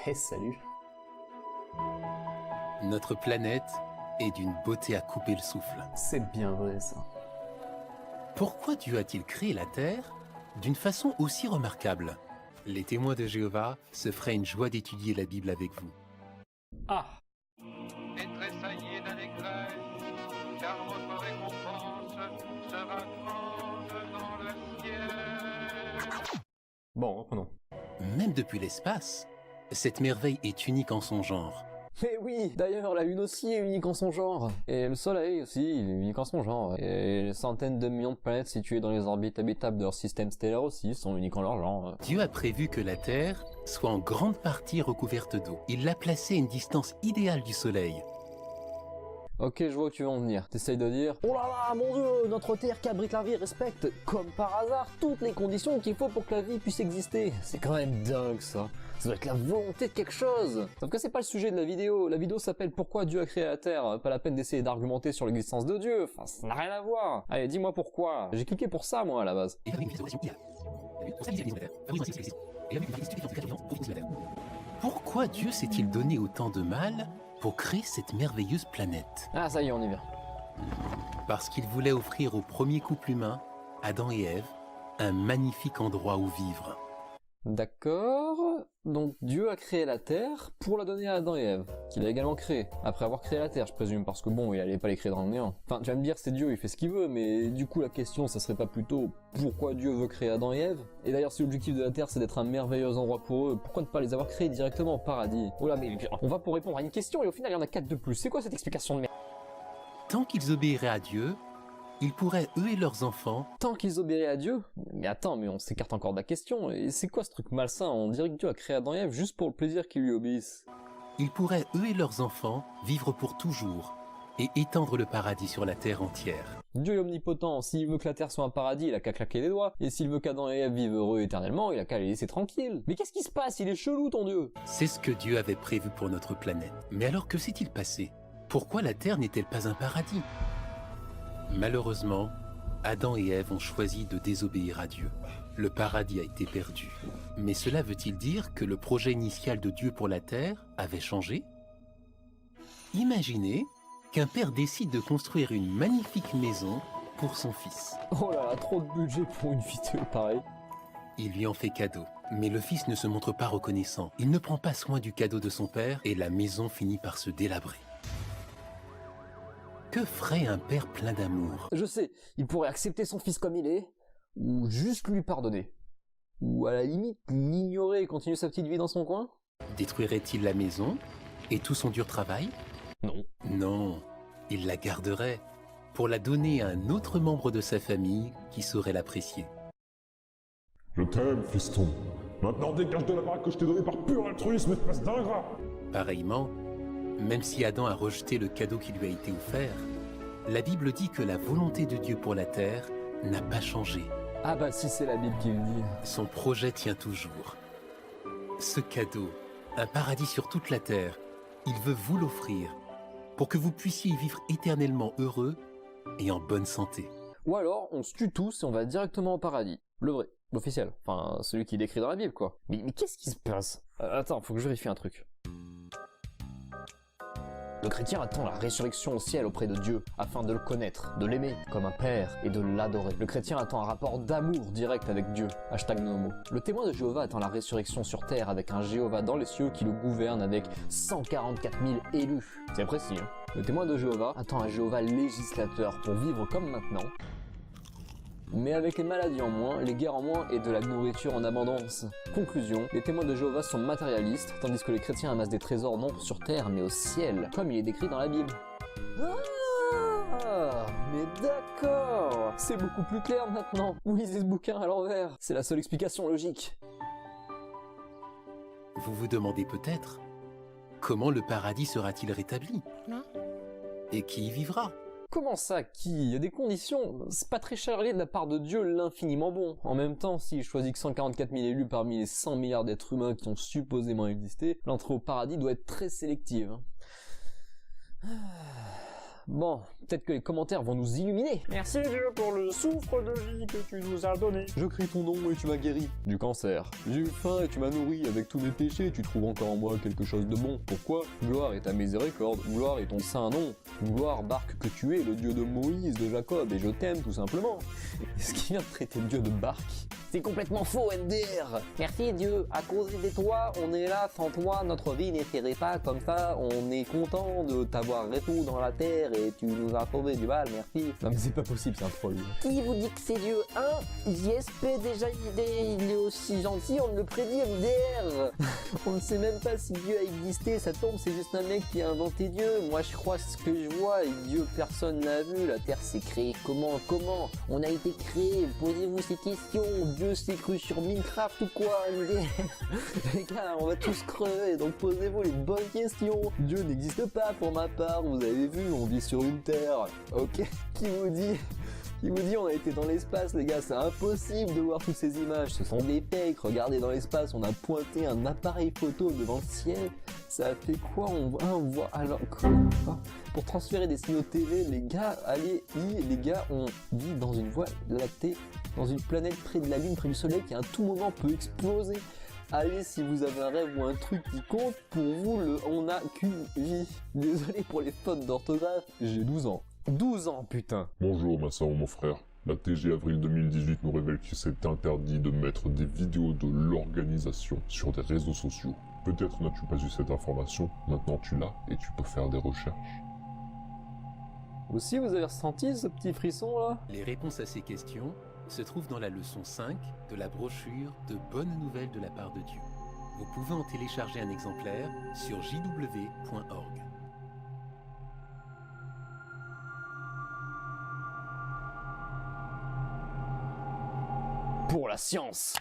Hey, salut. Notre planète est d'une beauté à couper le souffle. C'est bien vrai, ça. Pourquoi Dieu a-t-il créé la Terre d'une façon aussi remarquable? Les témoins de Jéhovah se feraient une joie d'étudier la Bible avec vous. Ah! Et tressaillez d'allégresse, car votre récompense sera grande dans le ciel. Bon, reprenons. Même depuis l'espace, cette merveille est unique en son genre. Mais oui, d'ailleurs, la Lune aussi est unique en son genre. Et le Soleil aussi, il est unique en son genre. Et les centaines de millions de planètes situées dans les orbites habitables de leur système stellaire aussi sont uniques en leur genre. Dieu a prévu que la Terre soit en grande partie recouverte d'eau. Il l'a placée à une distance idéale du Soleil. Ok, je vois où tu veux en venir. T'essayes de dire: oh là là, mon dieu, notre Terre qui abrite la vie respecte, comme par hasard, toutes les conditions qu'il faut pour que la vie puisse exister. C'est quand même dingue, ça. Ça doit être la volonté de quelque chose. Sauf que c'est pas le sujet de la vidéo. La vidéo s'appelle Pourquoi Dieu a créé la Terre. Pas la peine d'essayer d'argumenter sur l'existence de Dieu. Enfin, ça n'a rien à voir. Allez, dis-moi pourquoi. J'ai cliqué pour ça, moi, à la base. Pourquoi Dieu s'est-il donné autant de mal pour créer cette merveilleuse planète? Ah, ça y est, on y vient. Parce qu'il voulait offrir au premier couple humain, Adam et Ève, un magnifique endroit où vivre. D'accord. Donc Dieu a créé la Terre pour la donner à Adam et Ève, qu'il a également créé, après avoir créé la Terre, je présume, parce que bon, il allait pas les créer dans le néant. Enfin, tu vas me dire, c'est Dieu, il fait ce qu'il veut, mais du coup la question, ça serait pas plutôt pourquoi Dieu veut créer Adam et Ève? Et d'ailleurs, si l'objectif de la Terre c'est d'être un merveilleux endroit pour eux, pourquoi ne pas les avoir créés directement au paradis? Oh là, mais on va pour répondre à une question et au final il y en a 4 de plus. C'est quoi cette explication de merde? Tant qu'ils obéiraient à Dieu, ils pourraient, eux et leurs enfants, Tant qu'ils obéiraient à Dieu? Mais attends, mais on s'écarte encore de la question. Et c'est quoi ce truc malsain? On dirait que Dieu a créé Adam et Ève juste pour le plaisir qu'ils lui obéissent. ils pourraient, eux et leurs enfants, vivre pour toujours et étendre le paradis sur la terre entière. Dieu est omnipotent, s'il veut que la Terre soit un paradis, il a qu'à claquer les doigts. Et s'il veut qu'Adam et Ève vivent heureux éternellement, il a qu'à les laisser tranquilles. Mais qu'est-ce qui se passe? Il est chelou, ton Dieu! C'est ce que Dieu avait prévu pour notre planète. Mais alors que s'est-il passé? Pourquoi la terre n'est-elle pas un paradis? Malheureusement, Adam et Ève ont choisi de désobéir à Dieu. Le paradis a été perdu. Mais cela veut-il dire que le projet initial de Dieu pour la terre avait changé? Imaginez qu'un père décide de construire une magnifique maison pour son fils. Oh là là, trop de budget pour une vidéo pareille. Il lui en fait cadeau. Mais le fils ne se montre pas reconnaissant. Il ne prend pas soin du cadeau de son père et la maison finit par se délabrer. Que ferait un père plein d'amour? Je sais, il pourrait accepter son fils comme il est, ou juste lui pardonner. Ou à la limite, l'ignorer et continuer sa petite vie dans son coin. Détruirait-il la maison et tout son dur travail? Non. Non, il la garderait pour la donner à un autre membre de sa famille qui saurait l'apprécier. Je t'aime, fiston. Maintenant dégage de la baraque que je t'ai donnée par pur altruisme, espèce d'ingrat. Pareillement, même si Adam a rejeté le cadeau qui lui a été offert, la Bible dit que la volonté de Dieu pour la terre n'a pas changé. Ah bah si c'est la Bible qui le dit. Son projet tient toujours. Ce cadeau, un paradis sur toute la terre, il veut vous l'offrir pour que vous puissiez y vivre éternellement heureux et en bonne santé. Ou alors, on se tue tous et on va directement au paradis. Le vrai, l'officiel. Enfin, celui qui est décrit dans la Bible, quoi. Mais qu'est-ce qui se passe? Attends, faut que je vérifie un truc. Le chrétien attend la résurrection au ciel auprès de Dieu, afin de le connaître, de l'aimer comme un père et de l'adorer. Le chrétien attend un rapport d'amour direct avec Dieu. Hashtag Nomo. Le témoin de Jéhovah attend la résurrection sur terre avec un Jéhovah dans les cieux qui le gouverne avec 144 000 élus. C'est précis, hein. Le témoin de Jéhovah attend un Jéhovah législateur pour vivre comme maintenant, mais avec les maladies en moins, les guerres en moins et de la nourriture en abondance. Conclusion, les témoins de Jéhovah sont matérialistes, tandis que les chrétiens amassent des trésors non sur terre mais au ciel, comme il est décrit dans la Bible. Ah, mais d'accord, c'est beaucoup plus clair maintenant. Où lisez ce bouquin à l'envers? C'est la seule explication logique. Vous vous demandez peut-être, comment le paradis sera-t-il rétabli? Et qui y vivra? Comment ça, qui? Il y a des conditions. C'est pas très chargé de la part de Dieu l'infiniment bon. En même temps, s'il choisit que 144 000 élus parmi les 100 milliards d'êtres humains qui ont supposément existé, l'entrée au paradis doit être très sélective. Bon, peut-être que les commentaires vont nous illuminer. Merci Dieu pour le souffle de vie que tu nous as donné. Je crie ton nom et tu m'as guéri du cancer. J'ai eu faim et tu m'as nourri. Avec tous mes péchés, tu trouves encore en moi quelque chose de bon. Pourquoi? Gloire est ta miséricorde, gloire est ton saint nom. Gloire, barque que tu es, le Dieu de Moïse, de Jacob, et je t'aime tout simplement. Est-ce qu'il vient de traiter Dieu de barque? C'est complètement faux, NDR. Merci Dieu, à cause de toi, on est là, sans toi, notre vie n'était pas comme ça, on est content de t'avoir retour dans la terre et tu nous as sauvé du mal, merci. Non mais c'est pas possible, c'est un troll. Qui vous dit que c'est Dieu, hein? JSP déjà, il est aussi gentil, on le prédit, MDR. On ne sait même pas si Dieu a existé, ça tombe, c'est juste un mec qui a inventé Dieu. Moi je crois ce que je vois, et Dieu personne l'a vu, la terre s'est créée comment on a été créé, posez-vous ces questions, Dieu s'est cru sur Minecraft ou quoi? Les gars, on va tous crever, donc posez-vous les bonnes questions. Dieu n'existe pas pour ma part, vous avez vu, on vit sur une terre. Ok, qui vous dit on a été dans l'espace, les gars, c'est impossible de voir toutes ces images, ce sont des fakes. Regardez dans l'espace, on a pointé un appareil photo devant le ciel, ça a fait quoi? On voit, alors quoi? Pour transférer des signaux TV, les gars, les gars, on vit dans une voie lactée, dans une planète près de la Lune, près du Soleil, qui à tout moment peut exploser. Allez, si vous avez un rêve ou un truc qui compte, pour vous, on n'a qu'une vie. Désolé pour les fautes d'orthographe, j'ai 12 ans. 12 ans, putain. Bonjour ma soeur ou mon frère. La TG Avril 2018 nous révèle qu'il s'est interdit de mettre des vidéos de l'organisation sur des réseaux sociaux. Peut-être n'as-tu pas eu cette information, maintenant tu l'as et tu peux faire des recherches. Aussi, vous avez ressenti ce petit frisson là? Les réponses à ces questions se trouvent dans la leçon 5 de la brochure de Bonnes Nouvelles de la part de Dieu. Vous pouvez en télécharger un exemplaire sur jw.org. Pour la science.